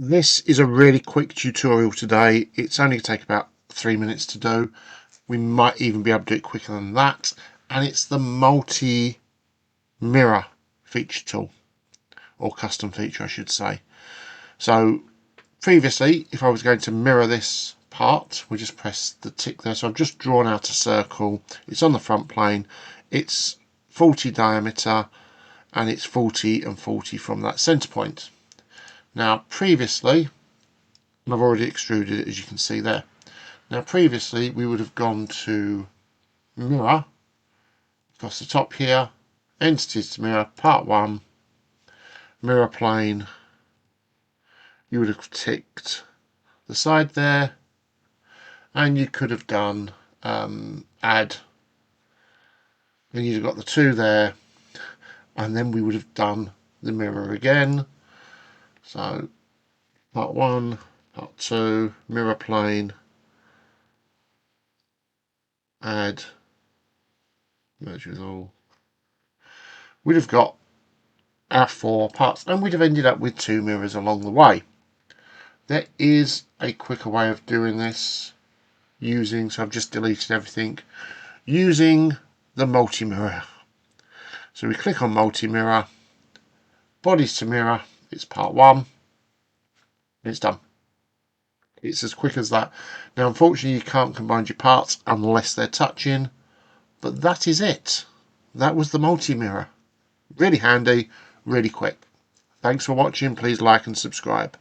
This is a really quick tutorial today. It's only going to take about 3 minutes to do. We might even be able to do it quicker than that. And it's the multi-mirror feature tool, or custom feature I should say. So previously, if I was going to mirror this part, we just press the tick there. So I've just drawn out a circle. It's on the front plane. It's 40 diameter and it's 40 and 40 from that center point. Now previously, and I've already extruded it, as you can see there. Now previously we would have gone to mirror, across the top here, entities to mirror, part 1, mirror plane. You would have ticked the side there, and you could have done add, and you'd have got the 2 there, and then we would have done the mirror again. So part 1, part 2, mirror plane, add, merge with all. We'd have got our 4 parts, and we'd have ended up with 2 mirrors along the way. There is a quicker way of doing this so I've just deleted everything, using the multi-mirror. So we click on multi-mirror, bodies to mirror, it's part 1, and it's done. It's as quick as that. Now unfortunately you can't combine your parts unless they're touching, but that is it. That was the multi-mirror. Really handy, really quick. Thanks for watching. Please like and subscribe.